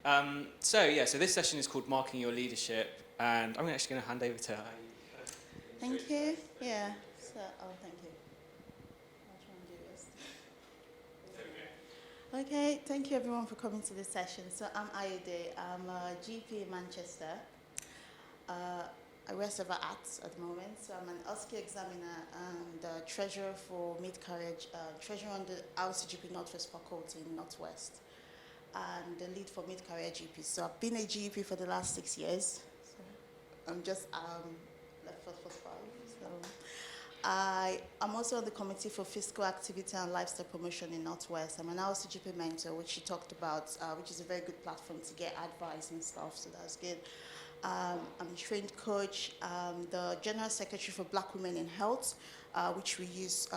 So this session is called Marking Your Leadership, and I'm actually going to hand over to Ayede. Thank you. Yeah. Thank you. I'll try and do this. Okay. Thank you everyone for coming to this session. So I'm Ayede. I'm a GP in Manchester. I wear several hats at the moment. So I'm an OSCE examiner and treasurer for mid-career, treasurer on the RCGP Northwest faculty in Northwest, and the lead for mid-career GP. So I've been a GP for the last 6 years. So I'm just left for 5. So I'm also on the committee for physical activity and lifestyle promotion in Northwest. I'm an RCGP mentor, which she talked about, which is a very good platform to get advice and stuff. So that's good. I'm a trained coach, the General Secretary for Black Women in Health, which we use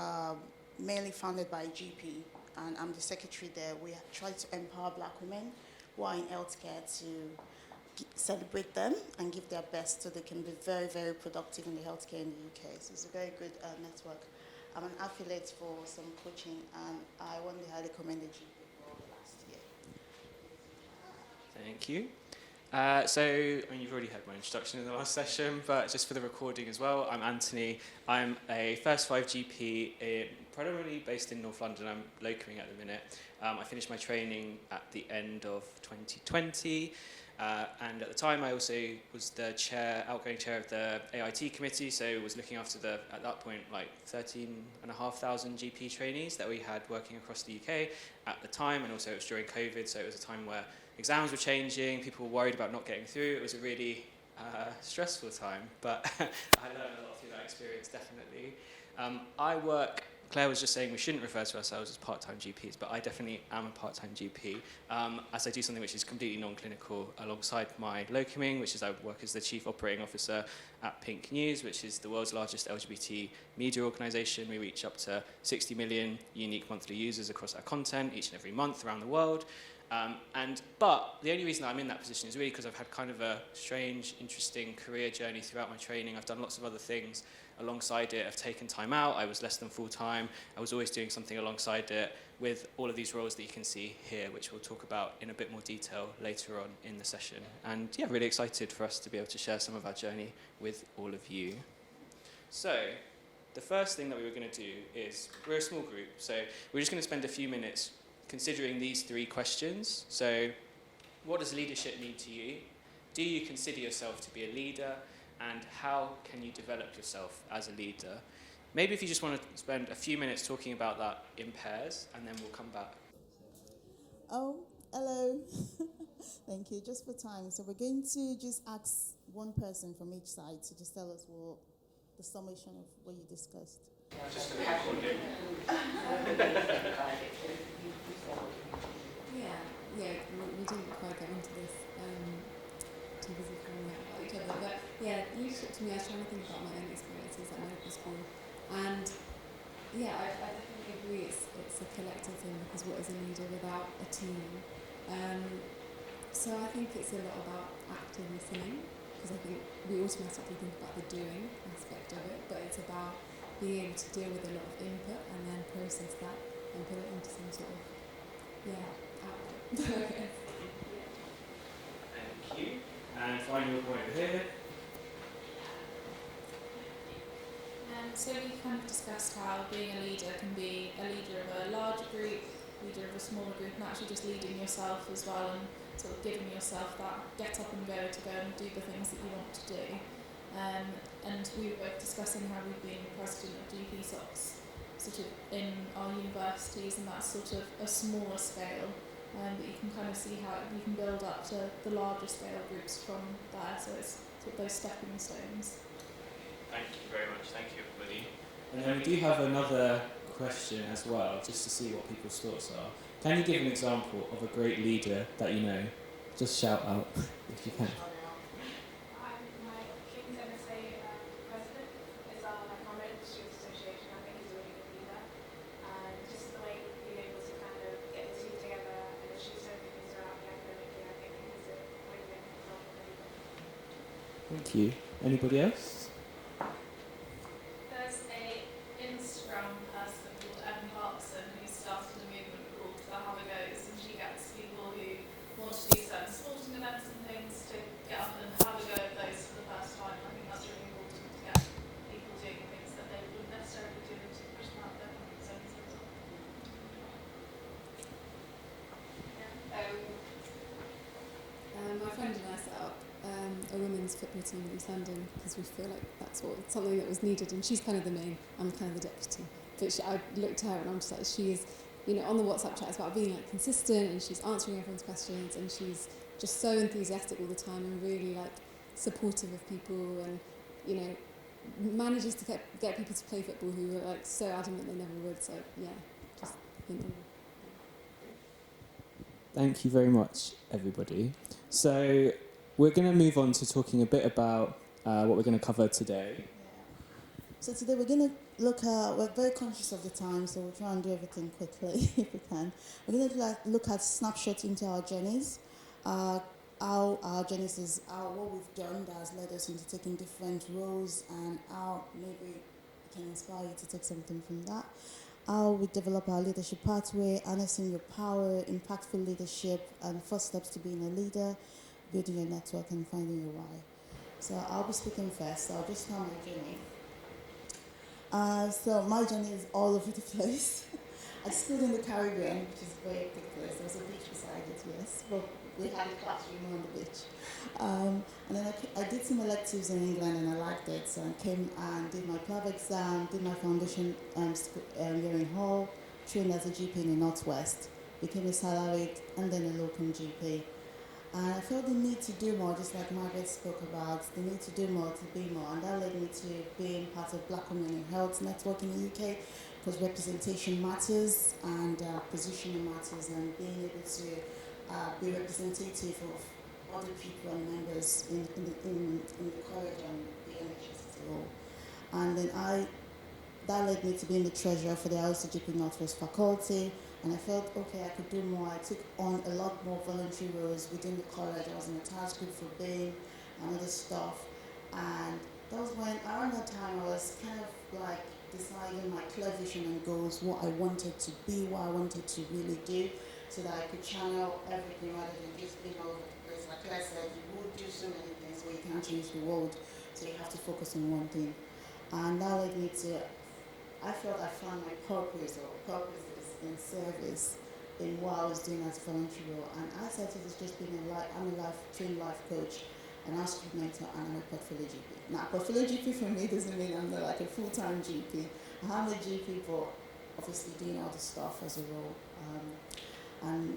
mainly founded by GP, and I'm the secretary there. We try to empower Black women who are in healthcare to celebrate them and give their best so they can be very, very productive in the healthcare in the UK. So it's a very good network. I'm an affiliate for some coaching, and I won the highly commended GP for last year. Thank you. You've already heard my introduction in the last session, but just for the recording as well, I'm Anthony. I'm a First 5 GP, primarily based in North London. I'm locuming at the minute. I finished my training at the end of 2020, and at the time I also was the outgoing chair of the AIT committee, so was looking after at that point, 13,500 GP trainees that we had working across the UK at the time, and also it was during COVID, so it was a time where exams were changing, people were worried about not getting through. It was a really stressful time, but I learned a lot through that experience, definitely. Claire was just saying we shouldn't refer to ourselves as part-time GPs, but I definitely am a part-time GP, as I do something which is completely non-clinical alongside my locuming, which is I work as the Chief Operating Officer at Pink News, which is the world's largest LGBT media organisation. We reach up to 60 million unique monthly users across our content each and every month around the world. But the only reason I'm in that position is really because I've had kind of a strange, interesting career journey throughout my training. I've done lots of other things alongside it. I've taken time out. I was less than full-time. I was always doing something alongside it with all of these roles that you can see here, which we'll talk about in a bit more detail later on in the session. And yeah, really excited for us to be able to share some of our journey with all of you. So the first thing that we were going to do is, we're a small group, so we're just going to spend a few minutes considering these 3 questions. So, what does leadership mean to you? Do you consider yourself to be a leader? And how can you develop yourself as a leader? Maybe if you just want to spend a few minutes talking about that in pairs, and then we'll come back. Oh, hello. Thank you. Just for time. So we're going to just ask one person from each side to just tell us what the summation of what you discussed. Just for the recording. We didn't quite get into this too busy finding out about each other, but yeah, leadership to me, I was trying to think about my own experiences at medical school, and yeah, I definitely agree it's a collective thing, because what is a leader without a team? So I think it's a lot about active listening, because I think we automatically think about the doing aspect of it, but it's about being able to deal with a lot of input and then process that and put it into some sort of output. Thank you. And final point over here. So we kind of discussed how being a leader can be a leader of a larger group, leader of a smaller group, and actually just leading yourself as well, and sort of giving yourself that get up and go to go and do the things that you want to do. And we were discussing how we've been president of GP SOCs sort of in our universities, and that's sort of a smaller scale, but you can kind of see how you can build up to the larger scale groups from there, so it's sort of those stepping stones. Thank you very much. Thank you, everybody. And then we do have another question as well, just to see what people's thoughts are. Can you give an example of a great leader that you know? Just shout out if you can. Thank you. Anybody else? There's a Instagram person called Evan Clarkson who started a movement called The How It Goes, and she gets people who want to do certain women's football team in East London because we feel like that's something that was needed, and she's kind of the main, I'm kind of the deputy. But I looked at her and I'm just like, she is, on the WhatsApp chat, it's about being like consistent, and she's answering everyone's questions, and she's just so enthusiastic all the time and really like supportive of people, and manages to get people to play football who were like so adamant they never would. So yeah, just Thank you very much, everybody. So we're going to move on to talking a bit about what we're going to cover today. Yeah. So today we're going to we're very conscious of the time, so we'll try and do everything quickly if we can. We're going to look at snapshots into our journeys, how our journeys is, what we've done that has led us into taking different roles, and how maybe it can inspire you to take something from that. How we develop our leadership pathway, harnessing your power, impactful leadership, and first steps to being a leader, building your network, and finding your why. So I'll be speaking first. I'll just start my journey. So my journey is all over the place. I schooled in the Caribbean, which is a very big place. There was a beach beside it, yes, but we had a classroom on the beach. And then I did some electives in England, and I liked it. So I came and did my PLAB exam, did my foundation year in Hull, trained as a GP in the Northwest, became a salaried and then a locum GP. And I felt the need to do more, just like Margaret spoke about, the need to do more, to be more. And that led me to being part of Black Women in Health Network in the UK, because representation matters and positioning matters, and being able to be representative of other people and members in the college and the NHS as a whole. And then that led me to being the treasurer for the RCGP Northwest faculty, and I felt, okay, I could do more. I took on a lot more voluntary roles within the college. I was in a task group for BAME and other stuff, and that was when, around that time, I was kind of like deciding my clear vision and goals, what I wanted to be, what I wanted to really do, so that I could channel everything rather than just being all over the place. Like I said, you would do so many things where you can't change the world, so you have to focus on one thing. And that led me to, I felt I found my purpose, or purpose is in service in what I was doing as a voluntary role. And I started as just being I'm a trained life coach, an outreach mentor, and I'm a portfolio GP. Now, portfolio GP for me doesn't mean I'm not like a full-time GP. I'm a GP, but obviously doing all the stuff as a role. And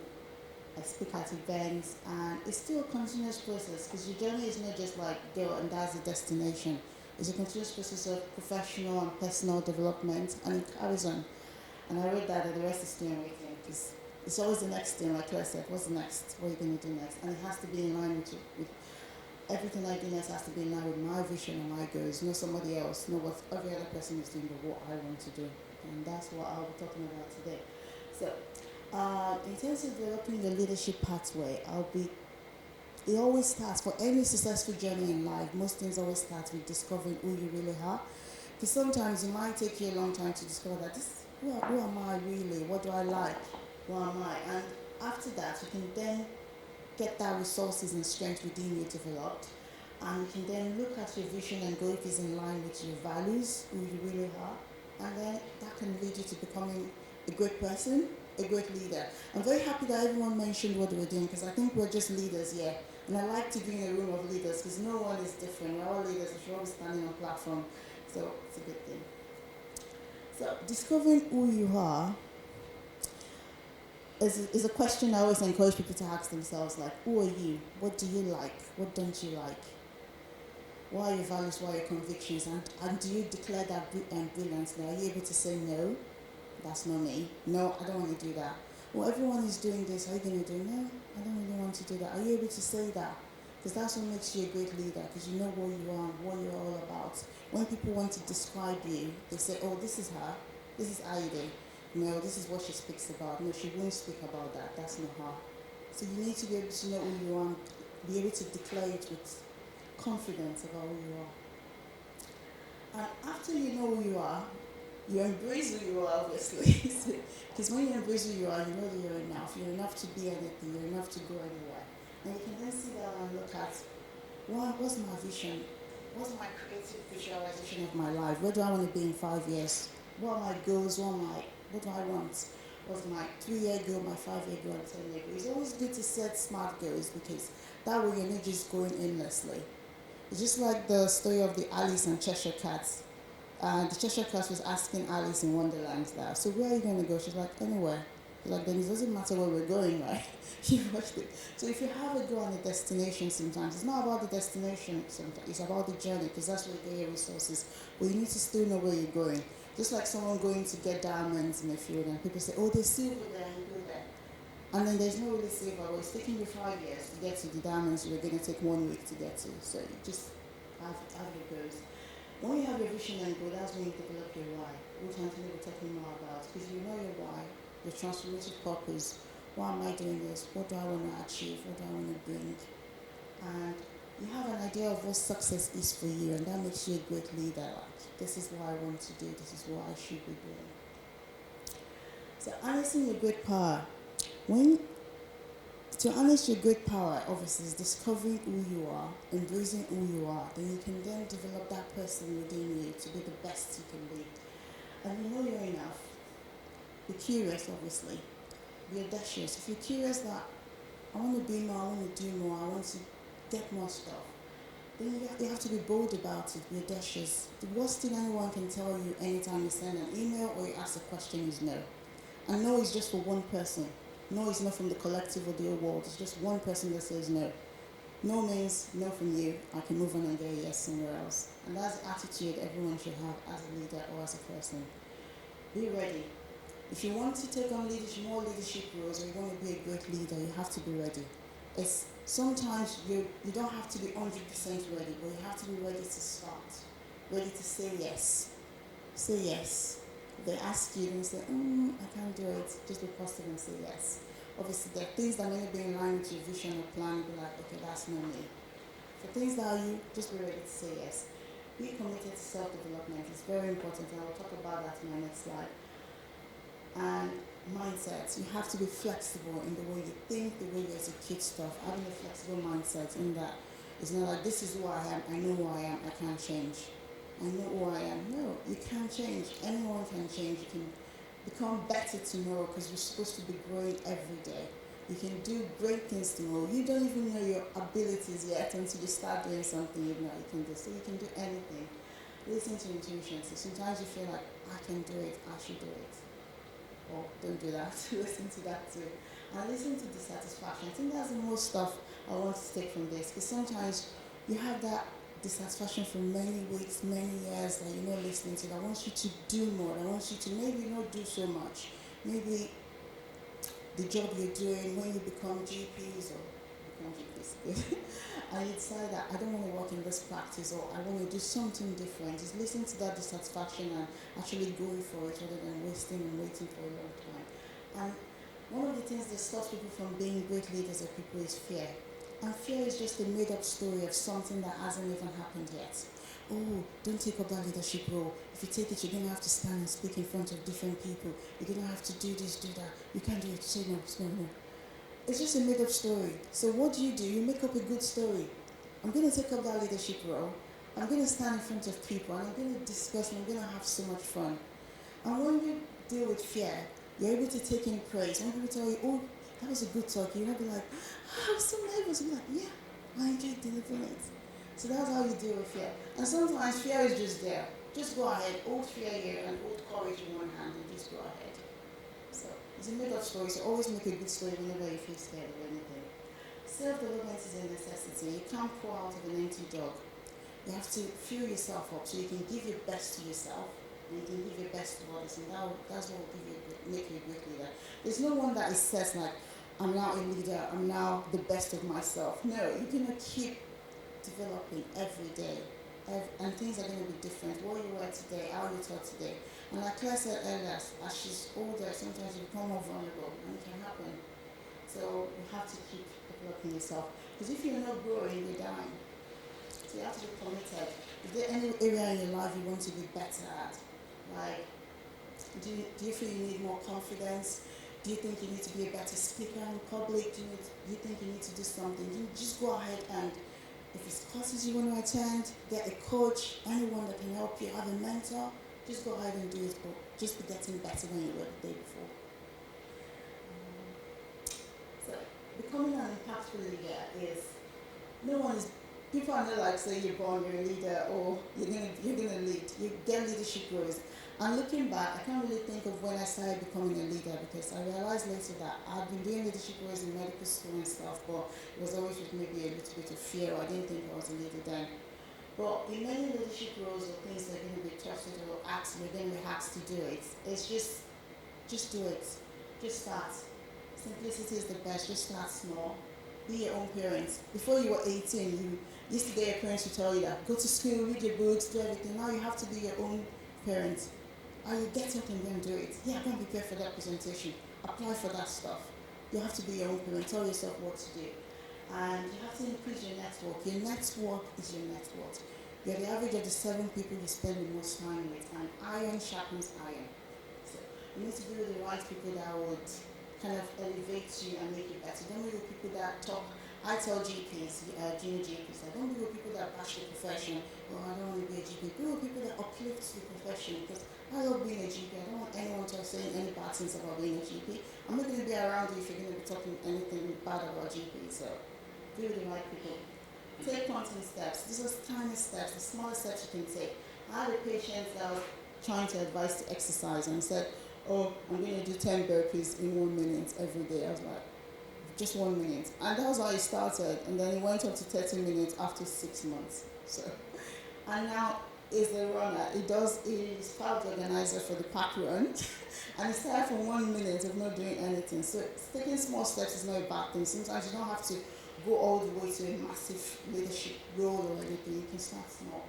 I speak at events, and it's still a continuous process, because your journey is not just like go and that's the destination. It's a continuous process of professional and personal development, and it carries on. And I read that the rest is still waiting, because it's always the next thing, like Claire said, what's the next? What are you going to do next? And it has to be in line with everything I do next has to be in line with my vision and my goals, not somebody else, not what every other person is doing, but what I want to do. And that's what I'll be talking about today. So, in terms of developing the leadership pathway, it always starts, for any successful journey in life, most things always start with discovering who you really are. Because sometimes it might take you a long time to discover that who am I really? What do I like? Who am I? And after that, you can then get that resources and strength within you developed. And you can then look at your vision and go if it's in line with your values, who you really are. And then that can lead you to becoming a great person, a great leader. I'm very happy that everyone mentioned what they were doing, because I think we're just leaders here. And I like to be in a room of leaders, because no one is different. We're all leaders, and we're all standing on a platform. So it's a good thing. So discovering who you are is a question I always encourage people to ask themselves, like, who are you? What do you like? What don't you like? What are your values? What are your convictions? And do you declare that brilliantly? Are you able to say, no, that's not me. No, I don't want to do that. Well, everyone is doing this. Are you going to do it? No, I don't really want to do that. Are you able to say that? Because that's what makes you a great leader, because you know what you are, what you're all about. When people want to describe you, they say, oh, this is her. This is Ayede. No, this is what she speaks about. No, she won't speak about that. That's not her. So you need to be able to know who you are, be able to declare it with confidence about who you are. And after you know who you are, you embrace who you are, obviously. Because when you embrace who you are, you know that you're enough. You're enough to be anything. You're enough to go anywhere. And you can then sit down and look at, what's my vision? What's my creative visualization of my life? Where do I want to be in 5 years? What are my goals? What do I want? What's my 3-year goal, my 5-year goal, and 10-year goal? It's always good to set smart goals, because that way you're not just going aimlessly. It's just like the story of the Alice and Cheshire Cats. The Cheshire Cat was asking Alice in Wonderland that, so where are you going to go? She's like, anywhere. She's like, then it doesn't matter where we're going, right? She watched it. So if you have a go on a destination sometimes, it's not about the destination sometimes, it's about the journey, because that's where you get your resources. But you need to still know where you're going. Just like someone going to get diamonds in a field and people say, oh, there's silver there, and you go there. And then there's no really silver. Well, it's taking you 5 years to get to the diamonds you're going to take 1 week to get to. So you just have your goals. When you have your vision and goal, that's when you develop your why, which Anthony will be talking more about. Because you know your why, your transformative purpose. Why am I doing this? What do I want to achieve? What do I want to bring? And you have an idea of what success is for you, and that makes you a great leader. Like, this is what I want to do. This is what I should be doing. So harnessing your great power. To harness your great power, obviously, is discovering who you are, embracing who you are. Then you can then develop that person within you to be the best you can be. And you know you're enough. Be curious, obviously. Be audacious. If you're curious that I want to be more, I want to do more, I want to get more stuff, then you have to be bold about it. Be audacious. The worst thing anyone can tell you anytime you send an email or you ask a question is no. And no is just for one person. No is not from the collective or the whole world. It's just one person that says no. No means no from you. I can move on and get a yes somewhere else. And that's the attitude everyone should have as a leader or as a person. Be ready. If you want to take on more leadership roles, or you want to be a great leader, you have to be ready. Sometimes you don't have to be 100% ready, but you have to be ready to start. Ready to say yes. Say yes. If they ask you, don't say, I can't do it. Just be positive and say yes. Obviously, there are things that may not be in line with your vision or plan. Be like, okay, that's not me. For things that are you, just be ready to say yes. Be committed to self-development. It's very important, and I'll talk about that in my next slide. And mindsets. You have to be flexible in the way you think, the way you execute stuff. Having a flexible mindset in that it's not like, this is who I am, I know who I am, I can't change. I know who I am. No, you can't change. Anyone can change. You can become better tomorrow because you're supposed to be growing every day. You can do great things tomorrow. You don't even know your abilities yet until you start doing something you know you can do. So you can do anything. Listen to intuition. So sometimes you feel like, I can do it, I should do it. Or don't do that. Listen to that too. And listen to dissatisfaction. I think that's the most stuff I want to take from this. Because sometimes you have that dissatisfaction for many weeks, many years that you're not listening to. That wants you to do more. That wants you to maybe not do so much. Maybe the job you're doing when you become GPs or become GPs, and you decide that I don't want to work in this practice or I want to do something different. Just listen to that dissatisfaction and actually going for it rather than wasting and waiting for a long time. And one of the things that stops people from being great leaders or people is fear. And fear is just a made-up story of something that hasn't even happened yet. Oh, don't take up that leadership role. If you take it, you're going to have to stand and speak in front of different people. You're going to have to do this, do that. You can't do it. Say no, no. It's just a made-up story. So what do? You make up a good story. I'm going to take up that leadership role. I'm going to stand in front of people, and I'm going to discuss, and I'm going to have so much fun. And when you deal with fear, you're able to take in praise. When people tell you, oh, that was a good talk, you're not be like, I was so nervous. You're like, yeah, I enjoyed delivering it. So that's how you deal with fear. And sometimes fear is just there. Just go ahead, hold fear here and hold courage in one hand and just go ahead. So it's a made-up story, so always make a good story whenever you feel scared of anything. Self-development is a necessity. You can't pour out of an empty jug. You have to fill yourself up so you can give your best to yourself and you can give your best to others, and that's what will make you a great leader. There's no one that is says like, I'm now a leader, I'm now the best of myself. No, you're going to keep developing every day. And things are going to be different. What you were today, how you taught today. And like Claire said earlier, as she's older, sometimes you become more vulnerable, and it can happen. So you have to keep developing yourself. Because if you're not growing, you're dying. So you have to be committed. Is there any area in your life you want to be better at? Like, do you feel you need more confidence? Do you think you need to be a better speaker in public? Do you think you need to do something? You just go ahead and, if it's classes you want to attend, get a coach, anyone that can help you, have a mentor, just go ahead and do it, but just be getting better than you were the day before. So, becoming an impactful leader is, no one is people are not like say you're born, you're a leader, or you're gonna lead. You get leadership roles. And looking back, I can't really think of when I started becoming a leader because I realized later that I'd been doing leadership roles in medical school and stuff, but it was always with maybe a little bit of fear. I didn't think I was a leader then. But in many leadership roles or things that are going to be trusted or asked, you're going to be asked to do it. It's just do it. Just start. Simplicity is the best. Just start small. Be your own parent. Before you were 18, you used to get your parents to tell you that go to school, read your books, do everything. Now you have to be your own parent. And you get up and go and do it. Yeah, go and prepare for that presentation. Apply for that stuff. You have to be your own parent. Tell yourself what to do. And you have to increase your network. Your network is your net worth. You're the average of the 7 people you spend the most time with, and iron sharpens iron. So you need to be with the right people that would kind of elevate you and make you better. Don't be with people that talk. I tell GPs, junior GPs, I don't be with people that bash the profession, or I don't want to be a GP. Be with people that uplift the profession, because I love being a GP. I don't want anyone to say any bad things about being a GP. I'm not going to be around you if you're going to be talking anything bad about GP. So be with the right people. Take quantum steps. These are tiny steps, the smallest steps you can take. I had a patient that was trying to advise to exercise and said, oh, I'm going to do 10 burpees in 1 minute every day. I was like, just 1 minute. And that was how he started. And then he went up to 30 minutes after 6 months. So, and now he's a runner. He's part of the organizer for the park run. And he started from 1 minute of not doing anything. So taking small steps is not a bad thing. Sometimes you don't have to go all the way to a massive leadership role or anything. You can start small.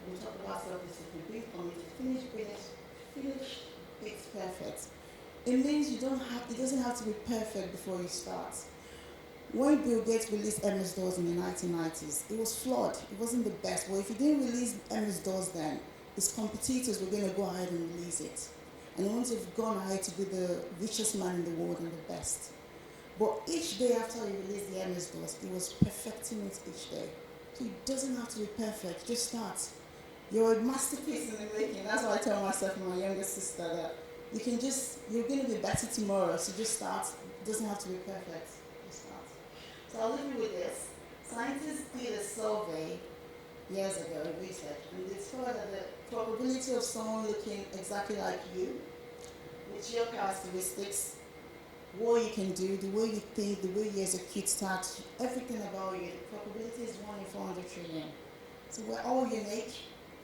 We'll talk about self-discipline, being committed, finish, it's perfect. It means it doesn't have to be perfect before you start. When Bill Gates released MS-DOS in the 1990s, it was flawed. It wasn't the best. But if he didn't release MS-DOS then, his competitors were going to go ahead and release it. And he wouldn't have gone ahead to be the richest man in the world and the best. But each day after he released the MS-DOS, he was perfecting it each day. So it doesn't have to be perfect, just start. You're a masterpiece in the making. That's what I tell myself and my younger sister, that you're going to be better tomorrow, so just start. It doesn't have to be perfect, just start. So I'll leave you with this. Scientists did a survey years ago, research, and they discovered that the probability of someone looking exactly like you, with your characteristics, what you can do, the way you think, the way you execute tasks, everything about you, the probability is 1 in 400 trillion. So we're all unique,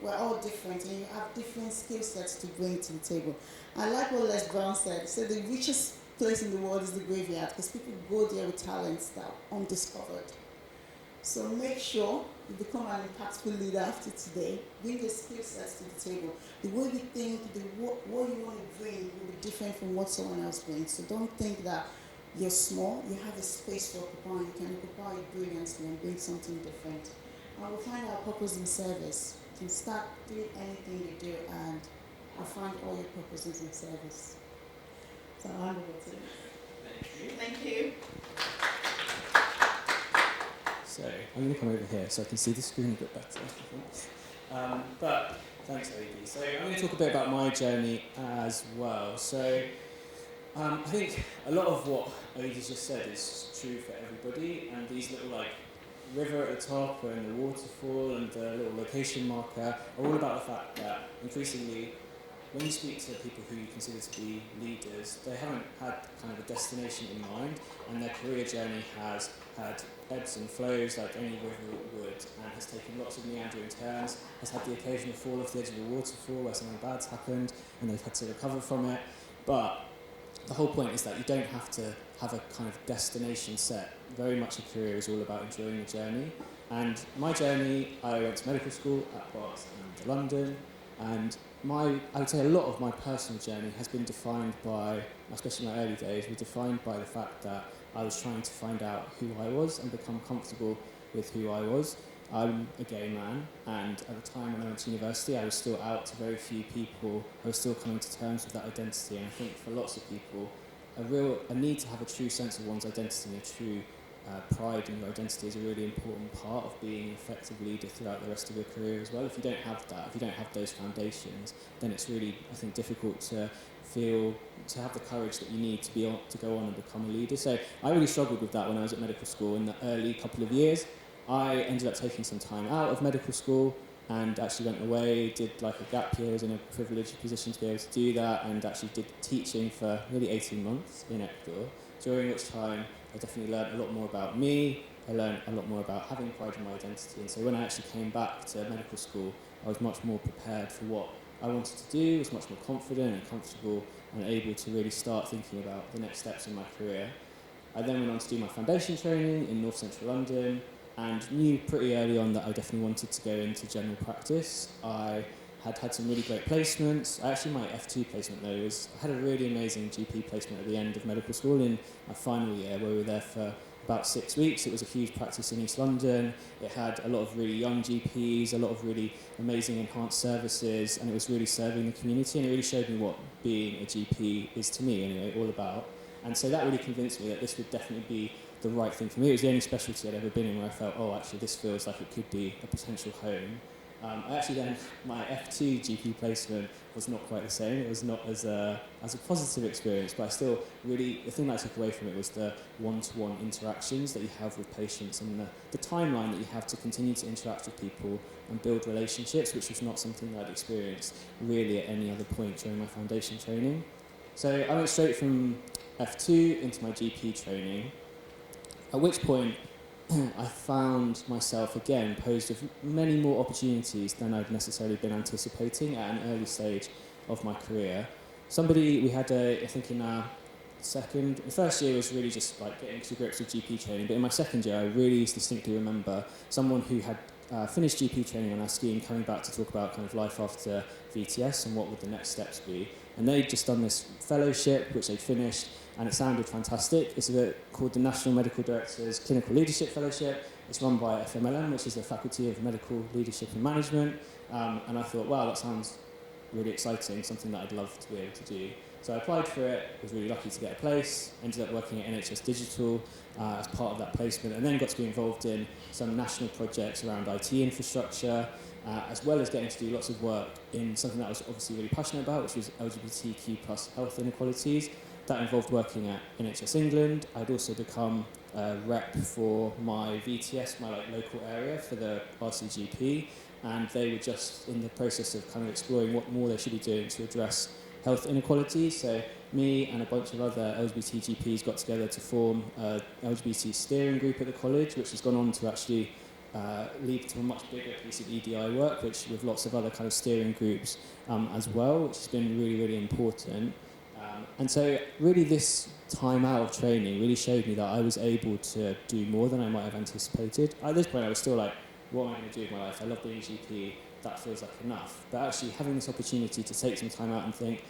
we're all different, and you have different skill sets to bring to the table. I like what Les Brown said. So the richest place in the world is the graveyard, because people go there with talents that are undiscovered. So make sure you become an impactful leader after today. Bring the skill sets to the table. The way you think, what you want to bring will be different from what someone else brings. So don't think that you're small. You have a space to occupy. You can occupy it brilliantly and bring something different. And we'll find our purpose in service. You can start doing anything you do, and you'll find all your purposes in service. So I'll hand over to you. Thank you. So I'm going to come over here so I can see the screen a bit better, I think. But thanks, Ayede. So I'm going to talk a bit about my journey as well. So I think a lot of what Ayede's just said is true for everybody, and these little river at the top and the waterfall and the little location marker are all about the fact that increasingly when you speak to people who you consider to be leaders, they haven't had kind of a destination in mind, and their career journey has had ebbs and flows like any river would, and has taken lots of meandering turns, has had the occasional fall off the edge of a waterfall where something bad's happened and they've had to recover from it. But the whole point is that you don't have to have a kind of destination set. Very much a career is all about enjoying the journey. And my journey, I went to medical school at Bath and London, and I would say a lot of my personal journey has been defined by, especially my early days, was defined by the fact that I was trying to find out who I was and become comfortable with who I was. I'm a gay man, and at the time when I went to university, I was still out to very few people. I was still coming to terms with that identity, and I think for lots of people, a need to have a true sense of one's identity and a true pride in your identity is a really important part of being an effective leader throughout the rest of your career as well. If you don't have that, if you don't have those foundations, then it's really, I think, difficult to have the courage that you need to go on and become a leader. So I really struggled with that when I was at medical school in the early couple of years. I ended up taking some time out of medical school and actually went away, did like a gap year, was in a privileged position to be able to do that, and actually did teaching for nearly 18 months in Ecuador, during which time I definitely learned a lot more about me. I learned a lot more about having pride in my identity, and so when I actually came back to medical school, I was much more prepared for what I wanted to do, was much more confident and comfortable and able to really start thinking about the next steps in my career. I then went on to do my foundation training in North Central London and knew pretty early on that I definitely wanted to go into general practice. I had some really great placements. Actually, my F2 placement though I had a really amazing GP placement at the end of medical school in my final year, where we were there for about 6 weeks. It was a huge practice in East London. It had a lot of really young GPs, a lot of really amazing enhanced services, and it was really serving the community, and it really showed me what being a GP is to me anyway, all about. And so that really convinced me that this would definitely be the right thing for me. It was the only specialty I'd ever been in where I felt, oh, actually this feels like it could be a potential home. I actually then, my F2 GP placement was not quite the same. It was not as a positive experience, but I still really, the thing that I took away from it was the one-to-one interactions that you have with patients and the timeline that you have to continue to interact with people and build relationships, which was not something that I'd experienced really at any other point during my foundation training. So I went straight from F2 into my GP training, at which point I found myself again posed with many more opportunities than I'd necessarily been anticipating at an early stage of my career. We had I think in our the first year was really just like getting to grips with GP training, but in my second year I really distinctly remember someone who had finished GP training on our scheme coming back to talk about kind of life after VTS and what would the next steps be. And they'd just done this fellowship, which they'd finished, and it sounded fantastic. It's called the National Medical Directors Clinical Leadership Fellowship. It's run by FMLM, which is the Faculty of Medical Leadership and Management. And I thought, wow, that sounds really exciting, something that I'd love to be able to do. So I applied for it, was really lucky to get a place, ended up working at NHS Digital as part of that placement, and then got to be involved in some national projects around IT infrastructure, as well as getting to do lots of work in something that I was obviously really passionate about, which was LGBTQ plus health inequalities. That involved working at NHS England. I'd also become a rep for my VTS, my local area for the RCGP, and they were just in the process of kind of exploring what more they should be doing to address health inequalities. So me and a bunch of other LGBT GPs got together to form a LGBT steering group at the college, which has gone on to actually lead to a much bigger piece of EDI work, which with lots of other kind of steering groups as well, which has been really, really important. And so really this time out of training really showed me that I was able to do more than I might have anticipated. At this point I was still like, what am I going to do with my life? I love being a GP, that feels like enough. But actually having this opportunity to take some time out and think,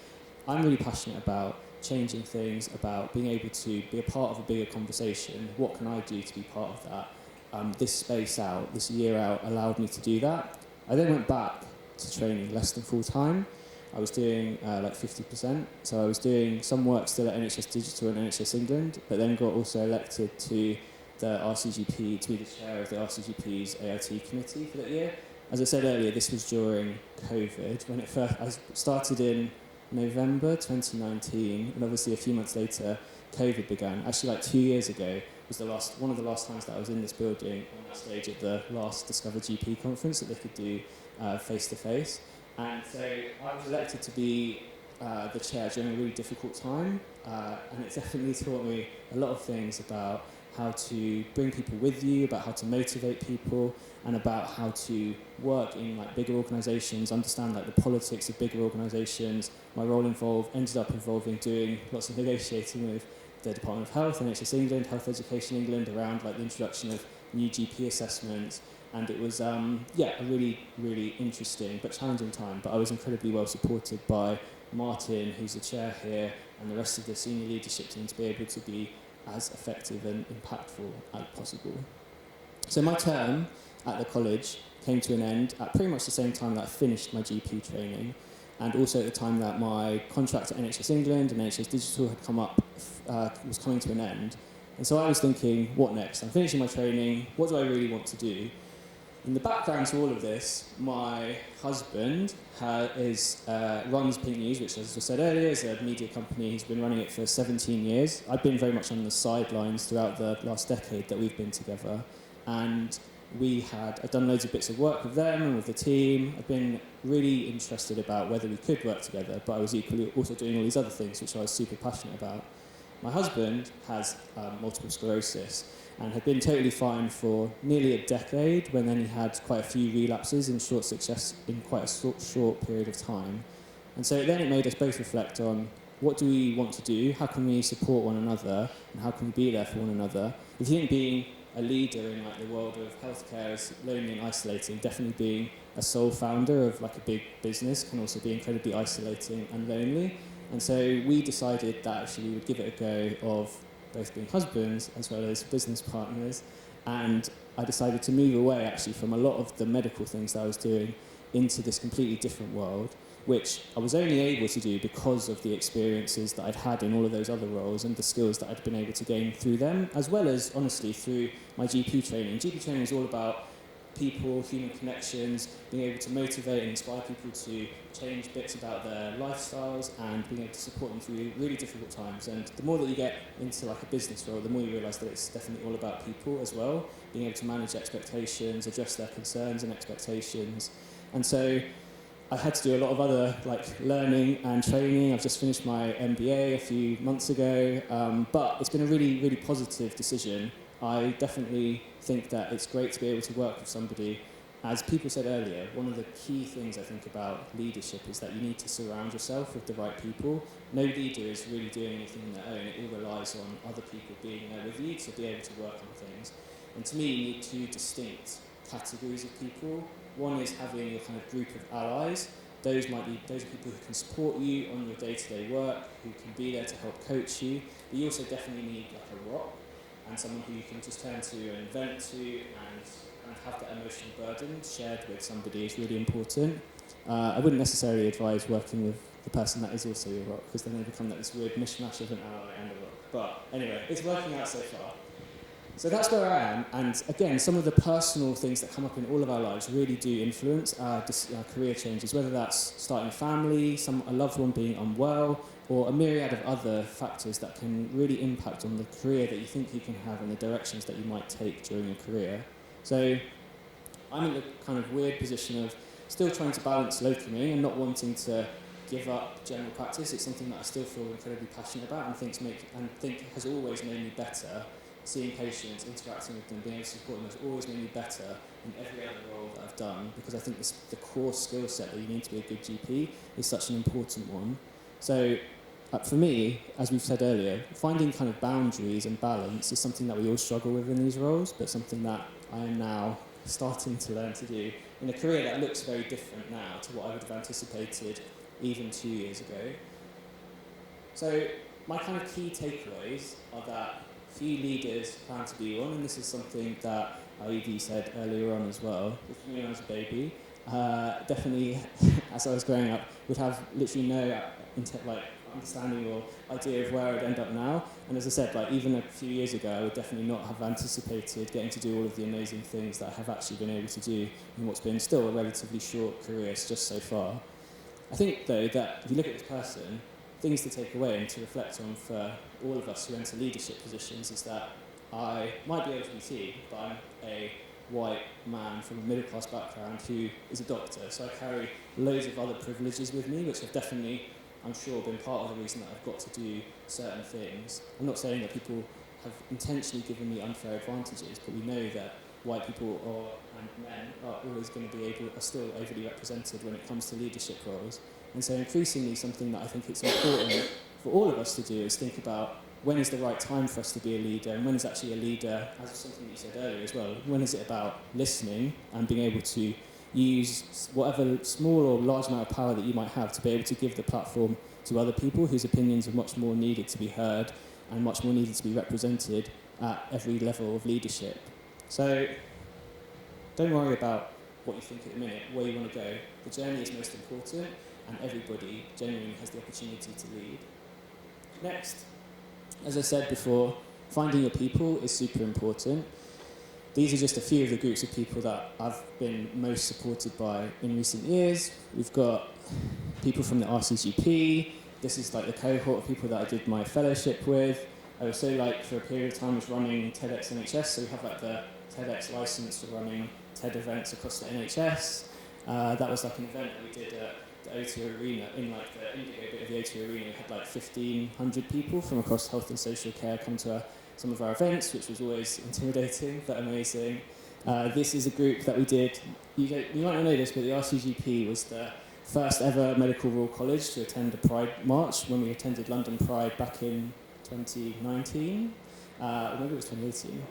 I'm really passionate about changing things, about being able to be a part of a bigger conversation. What can I do to be part of that? This year out allowed me to do that. I then went back to training less than full time. I was doing like 50%, so I was doing some work still at NHS Digital and NHS England, but then got also elected to the RCGP, to be the chair of the RCGP's AIT committee for that year. As I said earlier, this was during COVID. When I started in November 2019, and obviously a few months later, COVID began. Actually, like 2 years ago was one of the last times that I was in this building on that stage at the last Discover GP conference that they could do face to face. And so I was elected to be the chair during a really difficult time, and it definitely taught me a lot of things about how to bring people with you, about how to motivate people, and about how to work in like bigger organisations, understand like the politics of bigger organisations. My role ended up involving doing lots of negotiating with the Department of Health, NHS England, Health Education England, around like the introduction of new GP assessments. And it was, a really, really interesting but challenging time. But I was incredibly well supported by Martin, who's the chair here, and the rest of the senior leadership team to be able to be as effective and impactful as possible. So my term at the college came to an end at pretty much the same time that I finished my GP training, and also at the time that my contract at NHS England and NHS Digital had come up, was coming to an end. And so I was thinking, what next? I'm finishing my training, what do I really want to do? In the background to all of this, my husband runs Pink News, which, as I said earlier, is a media company. He's been running it for 17 years. I've been very much on the sidelines throughout the last decade that we've been together. And I'd done loads of bits of work with them and with the team. I'd been really interested about whether we could work together, but I was equally also doing all these other things which I was super passionate about. My husband has multiple sclerosis and had been totally fine for nearly a decade, when then he had quite a few relapses in short success in quite a short period of time. And so then it made us both reflect on, what do we want to do? How can we support one another? And how can we be there for one another? If you think being a leader in like the world of healthcare is lonely and isolating, definitely being a sole founder of like a big business can also be incredibly isolating and lonely. And so we decided that actually we would give it a go of both being husbands as well as business partners. And I decided to move away actually from a lot of the medical things that I was doing into this completely different world, which I was only able to do because of the experiences that I'd had in all of those other roles and the skills that I'd been able to gain through them, as well as, honestly, through my GP training. GP training is all about people, human connections, being able to motivate and inspire people to change bits about their lifestyles and being able to support them through really difficult times. And the more that you get into like a business role, the more you realise that it's definitely all about people as well, being able to manage expectations, address their concerns and expectations. And so I had to do a lot of other like learning and training. I've just finished my MBA a few months ago, but it's been a really, really positive decision. I definitely think that it's great to be able to work with somebody. As people said earlier, one of the key things I think about leadership is that you need to surround yourself with the right people. No leader is really doing anything on their own. It all relies on other people being there with you to be able to work on things. And to me, you need two distinct categories of people. One is having a kind of group of allies. Those are people who can support you on your day-to-day work, who can be there to help coach you. But you also definitely need like a rock and someone who you can just turn to and vent to and have that emotional burden shared with somebody is really important. I wouldn't necessarily advise working with the person that is also your rock, because then they become like this weird mishmash of an ally and a rock. But anyway, it's working out so far. So that's where I am, and again, some of the personal things that come up in all of our lives really do influence our career changes, whether that's starting a family, a loved one being unwell, or a myriad of other factors that can really impact on the career that you think you can have and the directions that you might take during your career. So I'm in the kind of weird position of still trying to balance locuming and not wanting to give up general practice. It's something that I still feel incredibly passionate about and think has always made me better. Seeing patients, interacting with them, being able to support them has always made me better in every other role that I've done, because I think the core skill set that you need to be a good GP is such an important one. So for me, as we've said earlier, finding kind of boundaries and balance is something that we all struggle with in these roles, but something that I am now starting to learn to do in a career that looks very different now to what I would have anticipated even 2 years ago. So my kind of key takeaways are that few leaders plan to be one, and this is something that Ayede said earlier on as well. When I was a baby, definitely, as I was growing up, would have literally no understanding or idea of where I'd end up now. And as I said, like even a few years ago, I would definitely not have anticipated getting to do all of the amazing things that I have actually been able to do in what's been still a relatively short career just so far. I think, though, that if you look at this person, things to take away and to reflect on for all of us who enter leadership positions is that I might be LGBT, but I'm a white man from a middle-class background who is a doctor. So I carry loads of other privileges with me, which have definitely, I'm sure, been part of the reason that I've got to do certain things. I'm not saying that people have intentionally given me unfair advantages, but we know that white people and men are still overly represented when it comes to leadership roles. And so increasingly something that I think it's important for all of us to do is think about when is the right time for us to be a leader, and when is actually a leader, as something that you said earlier as well, when is it about listening and being able to use whatever small or large amount of power that you might have to be able to give the platform to other people whose opinions are much more needed to be heard and much more needed to be represented at every level of leadership. So don't worry about what you think at the minute, where you want to go. The journey is most important, and everybody genuinely has the opportunity to lead. Next, as I said before, finding your people is super important. These are just a few of the groups of people that I've been most supported by in recent years. We've got people from the RCGP. This is like the cohort of people that I did my fellowship with. So like for a period of time was running TEDx NHS, so we have like the TEDx license for running TED events across the NHS. That was like an event that we did at the O2 Arena, in like the Indigo bit of the O2 Arena. We had like 1,500 people from across health and social care come to some of our events, which was always intimidating but amazing. This is a group that we did, you might not know this, but the RCGP was the first ever medical Royal College to attend a Pride March when we attended London Pride back in 2019, or maybe it was 2018,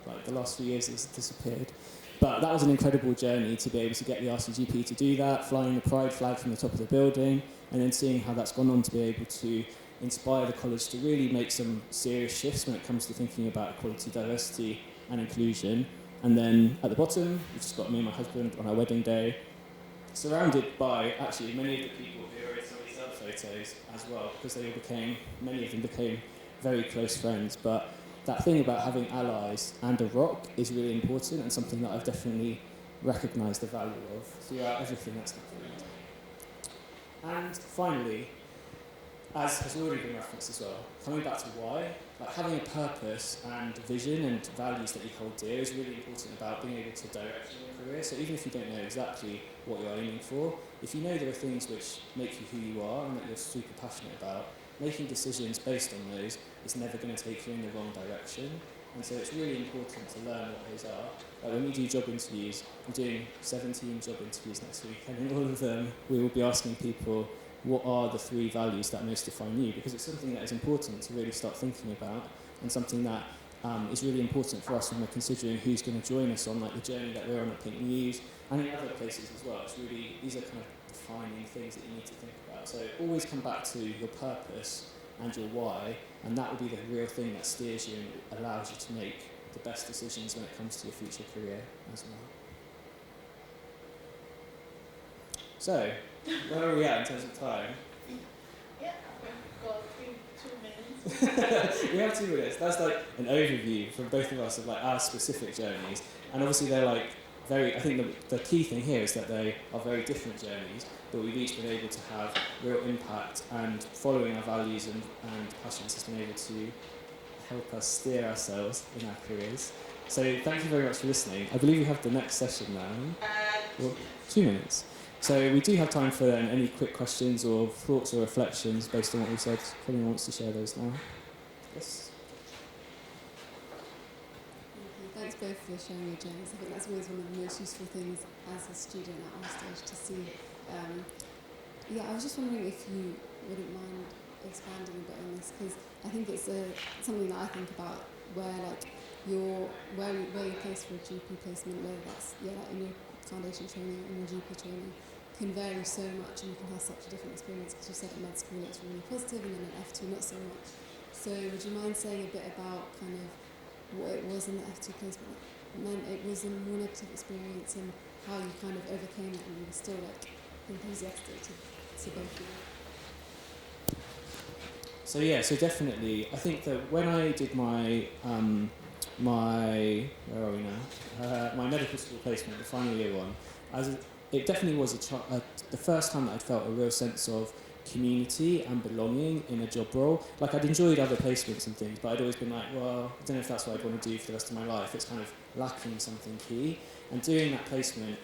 like the last few years it's disappeared. But that was an incredible journey to be able to get the RCGP to do that, flying the Pride flag from the top of the building, and then seeing how that's gone on to be able to inspire the college to really make some serious shifts when it comes to thinking about equality, diversity and inclusion. And then at the bottom, we've just got me and my husband on our wedding day, surrounded by actually many of the people who are in some of these other photos as well, because many of them became very close friends. But that thing about having allies and a rock is really important, and something that I've definitely recognised the value of throughout everything that's happened. And finally, as has already been referenced as well, coming back to why, like having a purpose and vision and values that you hold dear is really important about being able to direct your career. So even if you don't know exactly what you're aiming for, if you know there are things which make you who you are and that you're super passionate about, making decisions based on those is never going to take you in the wrong direction. And so it's really important to learn what those are. Like when we do job interviews, I'm doing 17 job interviews next week, and in all of them we will be asking people, what are the 3 values that most define you? Because it's something that is important to really start thinking about, and something that is really important for us when we're considering who's going to join us on like the journey that we're on at Pink News and in other places as well. It's really, these are kind of defining things that you need to think about. So always come back to your purpose and your why, and that will be the real thing that steers you and allows you to make the best decisions when it comes to your future career as well. So, where are we at in terms of time? Yeah, we've got 2 minutes. We have 2 minutes. That's like an overview from both of us of like our specific journeys, and obviously they're like very. I think the key thing here is that they are very different journeys, but we've each been able to have real impact, and following our values and passions has been able to help us steer ourselves in our careers. So thank you very much for listening. I believe we have the next session now. Well, 2 minutes. So we do have time for any quick questions or thoughts or reflections based on what we said. If anyone wants to share those now. Yes. Thanks both for sharing your journeys. I think that's always one of the most useful things as a student at our stage to see. I was just wondering if you wouldn't mind expanding a bit on this, because I think it's something that I think about where where you're placed for a GP placement, whether that's like in your foundation training and your GP training, can vary so much, and you can have such a different experience, because you said at med school it's really positive and then at F2 not so much. So would you mind saying a bit about kind of what it was in the F2 placement and then it was a more negative experience, and how you kind of overcame it and you were still like enthusiastic to go through it? So definitely, I think that when I did my where are we now? My medical school placement, the final year one, it definitely was the first time that I'd felt a real sense of community and belonging in a job role. Like I'd enjoyed other placements and things, but I'd always been like, well, I don't know if that's what I'd want to do for the rest of my life. It's kind of lacking something key. And doing that placement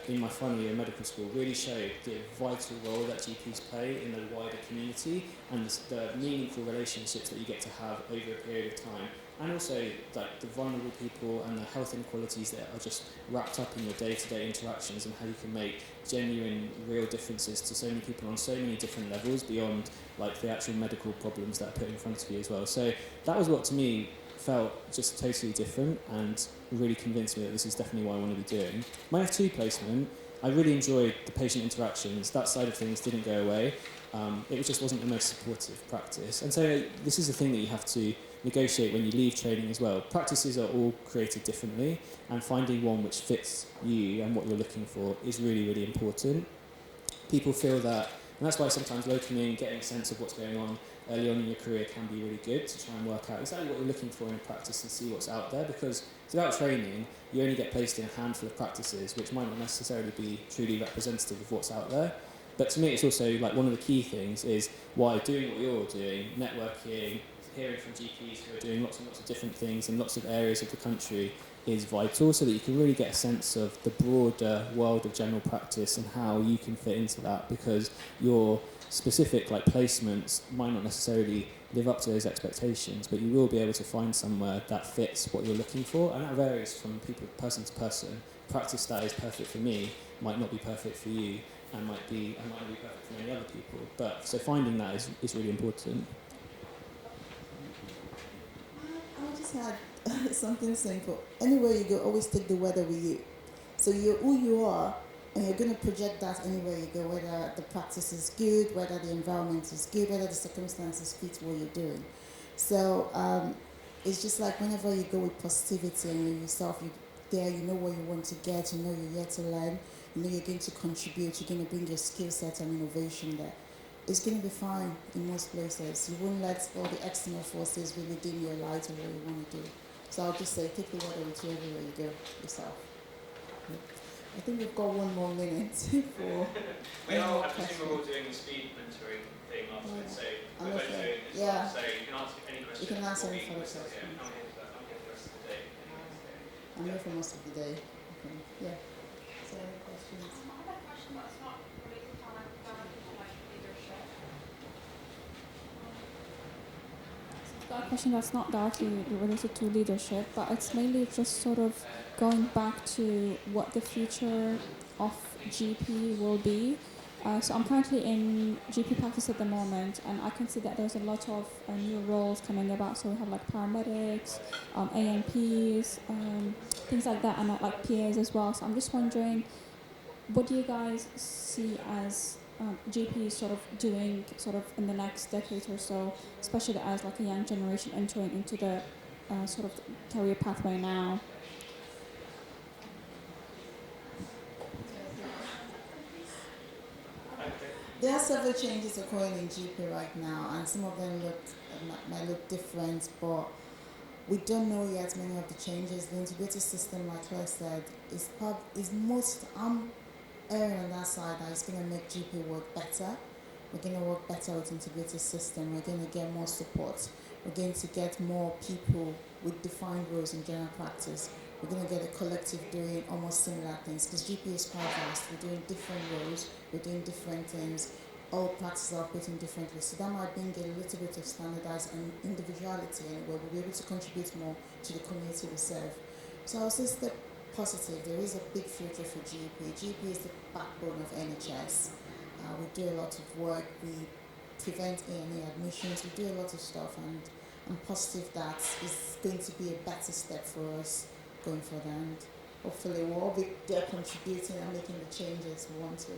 in my final year of medical school really showed the vital role that GPs play in the wider community, and the meaningful relationships that you get to have over a period of time, and also like the vulnerable people and the health inequalities that are just wrapped up in your day-to-day interactions, and how you can make genuine, real differences to so many people on so many different levels beyond like the actual medical problems that are put in front of you as well. So that was what to me felt just totally different, and really convinced me that this is definitely what I want to be doing. My F2 placement, I really enjoyed the patient interactions. That side of things didn't go away. It just wasn't the most supportive practice. And so this is the thing that you have to negotiate when you leave training as well. Practices are all created differently, and finding one which fits you and what you're looking for is really, really important. People feel that, and that's why sometimes locuming, getting a sense of what's going on early on in your career can be really good, to try and work out exactly what you're looking for in a practice and see what's out there, because throughout training you only get placed in a handful of practices which might not necessarily be truly representative of what's out there. But to me it's also like one of the key things is why doing what you're doing, networking, hearing from GPs who are doing lots and lots of different things in lots of areas of the country is vital, so that you can really get a sense of the broader world of general practice and how you can fit into that, because your specific like placements might not necessarily live up to those expectations, but you will be able to find somewhere that fits what you're looking for, and that varies from person to person. Practice that is perfect for me might not be perfect for you, and might not be perfect for many other people. But so finding that is really important. I'll just add something simple. Anywhere you go, always take the weather with you. So you're who you are, and you're going to project that anywhere you go, whether the practice is good, whether the environment is good, whether the circumstances fit what you're doing. So it's just like whenever you go with positivity and you're yourself, you know what you want to get, you know you're here to learn, you know you're going to contribute, you're going to bring your skill set and innovation there. It's going to be fine in most places. You won't let all the external forces really dim your light or what you want to do. So I'll just say, take the water with you everywhere you go yourself. I think we've got 1 more minute for I presume we're all doing the speed mentoring thing afterwards, so we're both doing this. Yeah. So you can ask any question. You can ask any further questions. questions. I'm here for the rest of the day. I'm here for most of the day. Okay. Yeah. So any questions? I have a question that's not related to like leadership. I've got a question that's not directly related to leadership, but it's mainly just sort of going back to what the future of GP will be. So I'm currently in GP practice at the moment, and I can see that there's a lot of new roles coming about. So we have like paramedics, ANPs, things like that, and like PAs as well. So I'm just wondering, what do you guys see as GPs sort of doing sort of in the next decade or so, especially as like a young generation entering into the sort of career pathway now? There are several changes occurring in GP right now, and some of them might look different, but we don't know yet many of the changes. The integrated system, like Claire said, is most. I'm erring on that side that it's going to make GP work better. We're going to work better with integrated system. We're going to get more support. We're going to get more people with defined roles in general practice. We're going to get a collective doing almost similar things, because GP is quite vast. We're doing different roles, we're doing different things, all practices are operating differently. So that might bring a little bit of standardized and individuality, and we'll be able to contribute more to the community we serve. So I'll say step positive. There is a big future for GP. GP is the backbone of NHS. We do a lot of work. We prevent A&E admissions. We do a lot of stuff, and I'm positive that is going to be a better step for us going further, and hopefully we'll all be there contributing and making the changes we want to.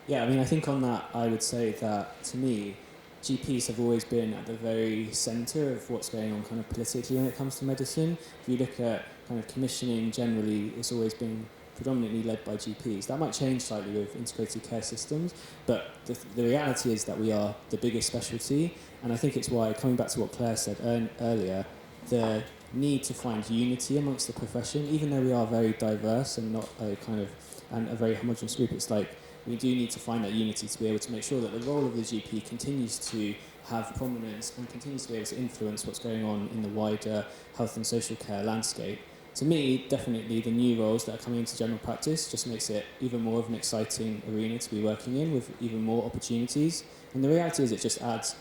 Yeah, I mean, I think on that, I would say that, to me, GPs have always been at the very centre of what's going on kind of politically when it comes to medicine. If you look at kind of commissioning generally, it's always been predominantly led by GPs. That might change slightly with integrated care systems, but the reality is that we are the biggest specialty, and I think it's why, coming back to what Claire said earlier, the need to find unity amongst the profession, even though we are very diverse and not a very homogenous group, it's like we do need to find that unity to be able to make sure that the role of the GP continues to have prominence and continues to be able to influence what's going on in the wider health and social care landscape. To me, definitely the new roles that are coming into general practice just makes it even more of an exciting arena to be working in, with even more opportunities. And the reality is it just adds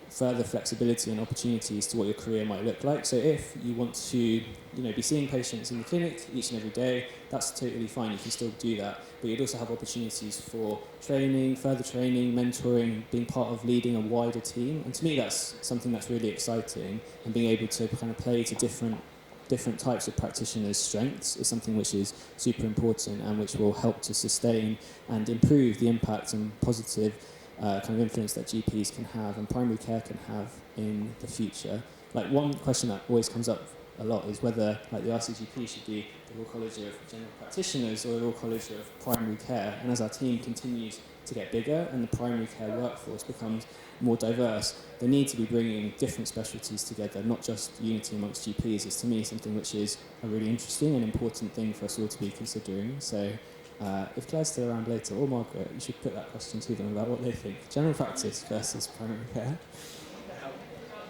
further flexibility and opportunities to what your career might look like. So if you want to, be seeing patients in the clinic each and every day, that's totally fine. You can still do that, but you'd also have opportunities for training, further training, mentoring, being part of leading a wider team. And to me, that's something that's really exciting, and being able to kind of play to different types of practitioners' strengths is something which is super important and which will help to sustain and improve the impact and positive kind of influence that GPs can have and primary care can have in the future. Like, one question that always comes up a lot is whether like the RCGP should be the Royal College of General Practitioners or the Royal College of Primary Care. And as our team continues to get bigger and the primary care workforce becomes more diverse, the need to be bringing different specialties together, not just unity amongst GPs, is to me something which is a really interesting and important thing for us all to be considering. So if Claire's still around later, or Margaret, you should put that question to them about what they think. General practice versus primary care.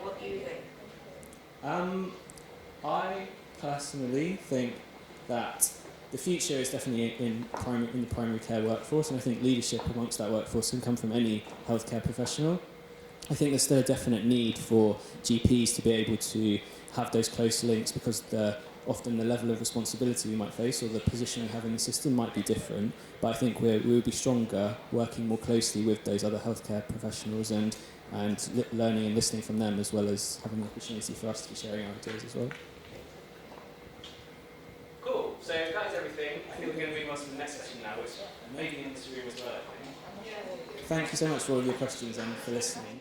What do you think? I personally think that the future is definitely in the primary care workforce, and I think leadership amongst that workforce can come from any healthcare professional. I think there's still a definite need for GPs to be able to have those close links, because often the level of responsibility we might face or the position we have in the system might be different, but I think we will be stronger working more closely with those other healthcare professionals and learning and listening from them, as well as having the opportunity for us to be sharing our ideas as well. Cool, so that is everything. I think we're going to move on to the next session now, which may be in this room as well, I think. Thank you so much for all of your questions and for listening.